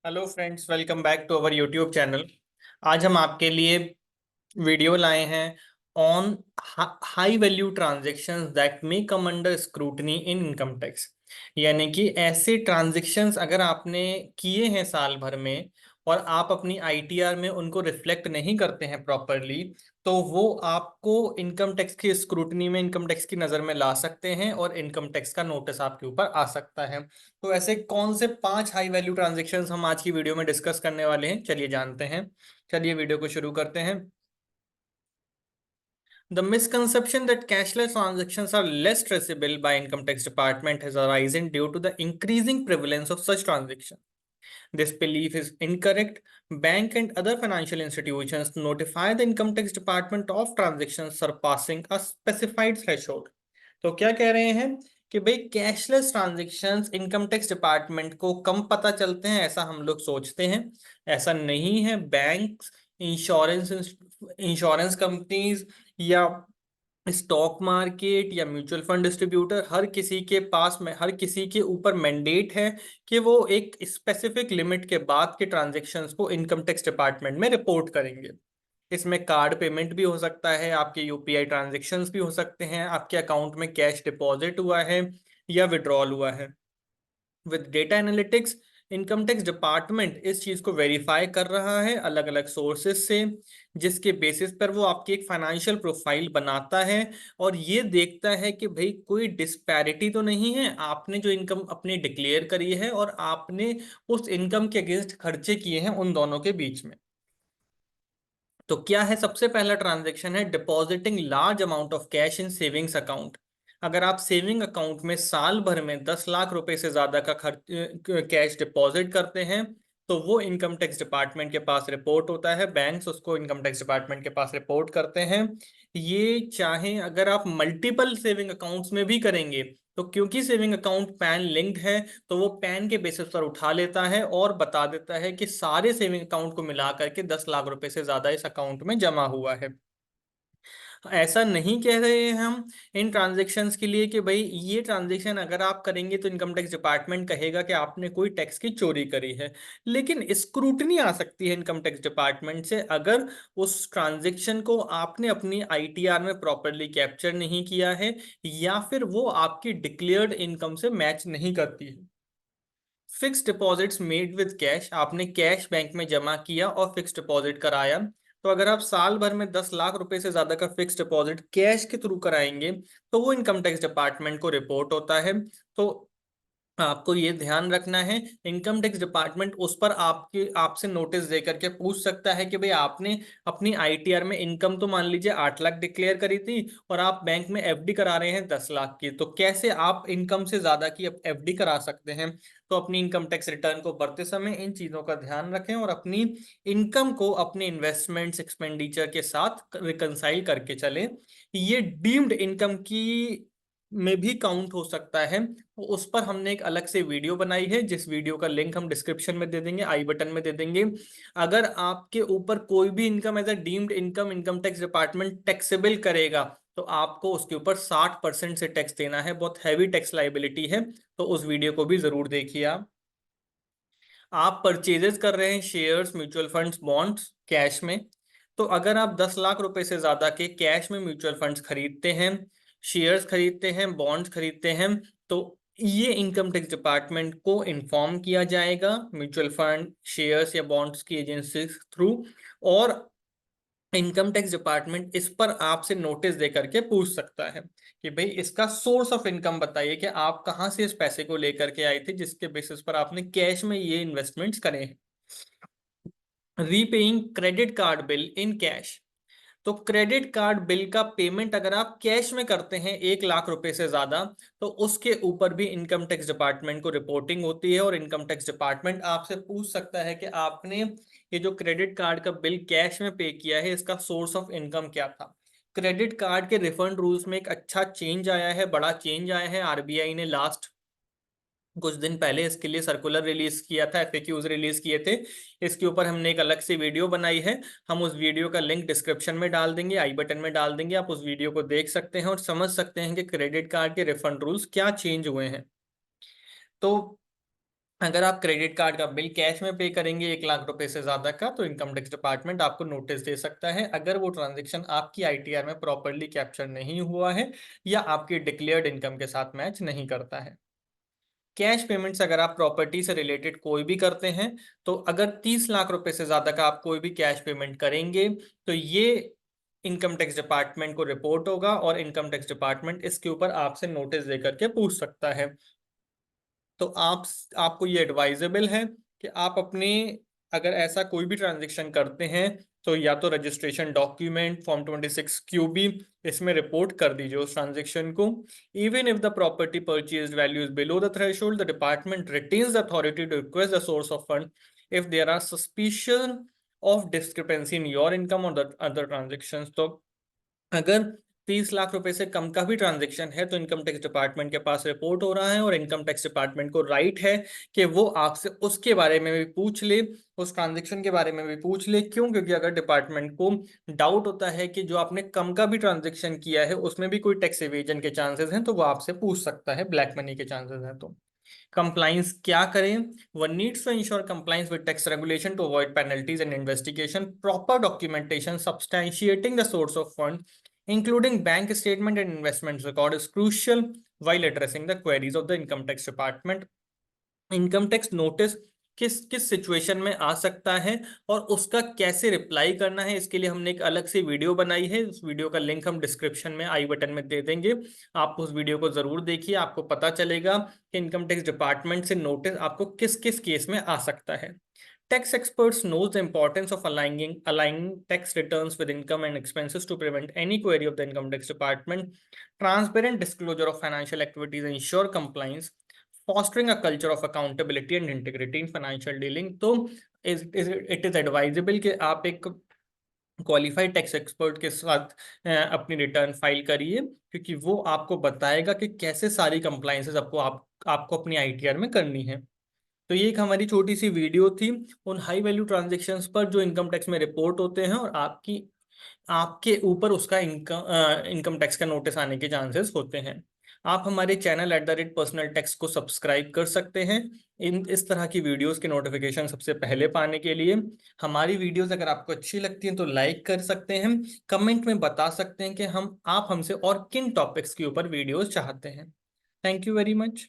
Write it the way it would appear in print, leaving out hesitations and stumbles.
Hello friends, welcome back to our YouTube channel. आज हम आपके लिए वीडियो लाए हैं on high value transactions that may come under scrutiny in income tax. यानी कि ऐसे ट्रांजैक्शंस अगर आपने किए हैं साल भर में और आप अपनी आईटीआर में उनको रिफ्लेक्ट नहीं करते हैं प्रॉपरली, तो वो आपको इनकम टैक्स की स्क्रूटनी में इनकम टैक्स की नज़र में ला सकते हैं और इनकम टैक्स का नोटिस आपके ऊपर आ सकता है। तो ऐसे कौन से 5 हाई वैल्यू ट्रांजैक्शंस हम आज की वीडियो में डिस्कस करने वाले हैं, चलिए जानते हैं। चलिए वीडियो को शुरू करते हैं। The misconception that cashless transactions are less traceable by income tax department has arisen due to the increasing prevalence of such transactions. This belief is incorrect. Bank and other financial institutions notify the income tax department of transactions surpassing a specified threshold. तो क्या कह रहे हैं कि भाई cashless transactions income tax department को कम पता चलते हैं, ऐसा हम लोग सोचते हैं। ऐसा नहीं है। बैंक्स, इंश्योरेंस इंश्योरेंस कंपनीज या स्टॉक मार्केट या म्यूचुअल फंड डिस्ट्रीब्यूटर, हर किसी के ऊपर मैंडेट है कि वो एक स्पेसिफिक लिमिट के बाद के ट्रांजैक्शंस को इनकम टैक्स डिपार्टमेंट में रिपोर्ट करेंगे। इसमें कार्ड पेमेंट भी हो सकता है, आपके यूपीआई ट्रांजैक्शंस भी हो सकते हैं, आपके अकाउंट में कैश डिपॉजिट हुआ है या विड्रॉल हुआ है। With data analytics, income tax department इस चीज को वेरीफाई कर रहा है अलग अलग सोर्सेज से, जिसके बेसिस पर वो आपकी एक फाइनेंशियल प्रोफाइल बनाता है और ये देखता है कि भाई कोई डिस्पैरिटी तो नहीं है आपने जो इनकम अपनी डिक्लेयर करी है और आपने उस इनकम के अगेंस्ट खर्चे किए हैं उन दोनों के बीच में। तो क्या है, सबसे पहला ट्रांजैक्शन है depositing large amount of cash in savings account. अगर आप सेविंग अकाउंट में साल भर में 10 लाख रुपए से ज्यादा का खर्च कैश डिपॉजिट करते हैं, तो वो इनकम टैक्स डिपार्टमेंट के पास रिपोर्ट होता है। बैंक्स उसको इनकम टैक्स डिपार्टमेंट के पास रिपोर्ट करते हैं। ये चाहे अगर आप मल्टीपल सेविंग अकाउंट्स में भी करेंगे, तो क्योंकि सेविंग अकाउंट पैन लिंक्ड है, तो वो पैन के बेसिस पर उठा लेता है और बता देता है कि सारे सेविंग अकाउंट को मिला करके 10 लाख रुपए से ज्यादा इस अकाउंट में जमा हुआ है। ऐसा नहीं कह रहे हैं हम इन ट्रांजैक्शंस के लिए कि भाई ये ट्रांजैक्शन अगर आप करेंगे तो इनकम टैक्स डिपार्टमेंट कहेगा कि आपने कोई टैक्स की चोरी करी है। लेकिन स्क्रूटनी आ सकती है इनकम टैक्स डिपार्टमेंट से अगर उस ट्रांजैक्शन को आपने अपनी आईटीआर में प्रॉपरली कैप्चर नहीं किया है या फिर वो आपकी डिक्लेयर्ड इनकम से मैच नहीं करती है। Fix deposits made with cash, आपने कैश बैंक में जमा किया और फिक्स डिपॉजिट कराया। तो अगर आप साल भर में 10 लाख रुपए से ज्यादा का फिक्स डिपॉजिट कैश के थ्रू कराएंगे, तो वो इनकम टैक्स डिपार्टमेंट को रिपोर्ट होता है। तो आपको ये ध्यान रखना है, इनकम टैक्स डिपार्टमेंट उस पर आपसे नोटिस दे करके पूछ सकता है कि भाई आपने अपनी आईटीआर में इनकम तो मान लीजिए 8 लाख डिक्लेयर करी थी और आप बैंक में एफडी करा रहे हैं 10 लाख की, तो कैसे आप इनकम से ज्यादा की एफडी करा सकते हैं। तो अपनी इनकम टैक्स रिटर्न को भरते समय इन चीजों का ध्यान रखें और अपनी इनकम को अपने इन्वेस्टमेंट्स एक्सपेंडिचर के साथ रिकंसाइल करके चलें। ये डीम्ड इनकम की में भी काउंट हो सकता है। उस पर हमने एक अलग से वीडियो बनाई है, जिस वीडियो का लिंक हम डिस्क्रिप्शन में दे देंगे, आई बटन में दे देंगे। अगर आपके ऊपर कोई भी income as a deemed income income tax department taxable करेगा, तो आपको उसके ऊपर 60% से टैक्स देना है। बहुत हैवी टैक्स लाइबिलिटी है, तो उस वीडियो को भी जरूर देखिए। आप परचेजेस कर रहे हैं shares, mutual funds, bonds cash में, तो अगर आप 10 लाख रुपए से ज्यादा के कैश में म्यूचुअल फंड्स खरीदते हैं, शेयर्स खरीदते हैं, बॉन्ड्स खरीदते हैं, तो ये इनकम टैक्स डिपार्टमेंट को इन्फॉर्म किया जाएगा म्यूचुअल फंड, शेयर्स या बॉन्ड्स की एजेंसी थ्रू। और इनकम टैक्स डिपार्टमेंट इस पर आपसे नोटिस दे करके पूछ सकता है कि भाई इसका सोर्स ऑफ इनकम बताइए कि आप कहाँ से इस पैसे को लेकर के आए थे जिसके बेसिस पर आपने कैश में ये इन्वेस्टमेंट्स करे हैं। Repaying credit card bill in cash, तो क्रेडिट कार्ड बिल का पेमेंट अगर आप कैश में करते हैं 1 लाख रुपए से ज्यादा, तो उसके ऊपर भी इनकम टैक्स डिपार्टमेंट को रिपोर्टिंग होती है और इनकम टैक्स डिपार्टमेंट आपसे पूछ सकता है कि आपने ये जो क्रेडिट कार्ड का बिल कैश में पे किया है, इसका सोर्स ऑफ इनकम क्या था। क्रेडिट कार्ड के रिफंड रूल्स में एक अच्छा चेंज आया है, बड़ा चेंज आया है। आरबीआई ने लास्ट कुछ दिन पहले इसके लिए सर्कुलर रिलीज किया था, एफएक्यूज रिलीज किए थे। इसके ऊपर हमने एक अलग से वीडियो बनाई है, हम उस वीडियो का लिंक डिस्क्रिप्शन में डाल देंगे, आई बटन में डाल देंगे। आप उस वीडियो को देख सकते हैं और समझ सकते हैं कि क्रेडिट कार्ड के रिफंड रूल्स क्या चेंज हुए हैं। तो अगर आप क्रेडिट कार्ड का बिल कैश में पे करेंगे 1 लाख रुपए से ज्यादा का, तो इनकम टैक्स डिपार्टमेंट आपको नोटिस दे सकता है, अगर वो ट्रांजेक्शन आपकी आईटीआर में प्रॉपरली कैप्चर नहीं हुआ है या आपकी डिक्लेयर्ड इनकम के साथ मैच नहीं करता है। कैश पेमेंट्स अगर आप प्रॉपर्टी से रिलेटेड कोई भी करते हैं, तो अगर 30 लाख रुपए से ज्यादा का आप कोई भी कैश पेमेंट करेंगे, तो ये इनकम टैक्स डिपार्टमेंट को रिपोर्ट होगा और इनकम टैक्स डिपार्टमेंट इसके ऊपर आपसे नोटिस दे करके पूछ सकता है। तो आपको ये एडवाइजेबल है कि आप अपने, अगर ऐसा कोई भी ट्रांजेक्शन करते हैं, तो या तो रजिस्ट्रेशन डॉक्यूमेंट फॉर्म 26 QB इसमें रिपोर्ट कर दीजिए उस ट्रांजेक्शन को। Even if the property purchase value is below the threshold, the department retains the authority to request the source of fund if there are suspicion of discrepancy in your income और the other transaction. तो अगर 30 लाख रुपए से कम का भी transaction है, तो income tax department के पास रिपोर्ट हो रहा है और इनकम टैक्स डिपार्टमेंट को राइट है कि वो आपसे उसके बारे में भी पूछ ले, उस ट्रांजेक्शन के बारे में भी पूछ ले। क्यों? क्योंकि अगर डिपार्टमेंट को डाउट होता है कि जो आपने कम का भी ट्रांजेक्शन किया है उसमें भी कोई टैक्स एवेजन के चांसेस हैं, तो वो आपसे पूछ सकता है, ब्लैक मनी के चांसेस हैं। तो कंप्लाइंस क्या करें? One needs to ensure compliance with tax regulation to avoid penalties and investigation. Proper documentation substantiating the source of fund including bank statement and investment record is crucial while addressing the queries of the income tax department। Income tax notice किस किस situation में आ सकता है और उसका कैसे reply करना है, इसके लिए हमने एक अलग से वीडियो बनाई है। उस वीडियो का लिंक हम डिस्क्रिप्शन में आई बटन में दे देंगे, आप उस वीडियो को जरूर देखिए, आपको पता चलेगा कि इनकम टैक्स डिपार्टमेंट से नोटिस आपको किस किस केस में आ सकता है। Tax experts knows the importance of aligning tax returns with income and expenses to prevent any query of the income tax department. Transparent disclosure of financial activities ensure compliance, fostering a culture of accountability and integrity in financial dealing। तो it is advisable कि आप एक qualified tax expert के साथ अपनी return file करिए, क्योंकि वो आपको बताएगा कि कैसे सारी कंप्लाइंसेस आपको अपनी आईटीआर में करनी है। तो ये एक हमारी छोटी सी वीडियो थी उन हाई वैल्यू ट्रांजेक्शन्स पर जो इनकम टैक्स में रिपोर्ट होते हैं और आपके ऊपर उसका इनकम टैक्स का नोटिस आने के चांसेस होते हैं। आप हमारे चैनल @पर्सनल टैक्स को सब्सक्राइब कर सकते हैं इस तरह की वीडियोस के नोटिफिकेशन सबसे पहले पाने के लिए। हमारी वीडियोस अगर आपको अच्छी लगती हैं तो लाइक कर सकते हैं, कमेंट में बता सकते हैं कि आप हमसे और किन टॉपिक्स के ऊपर वीडियोस चाहते हैं। Thank you very much.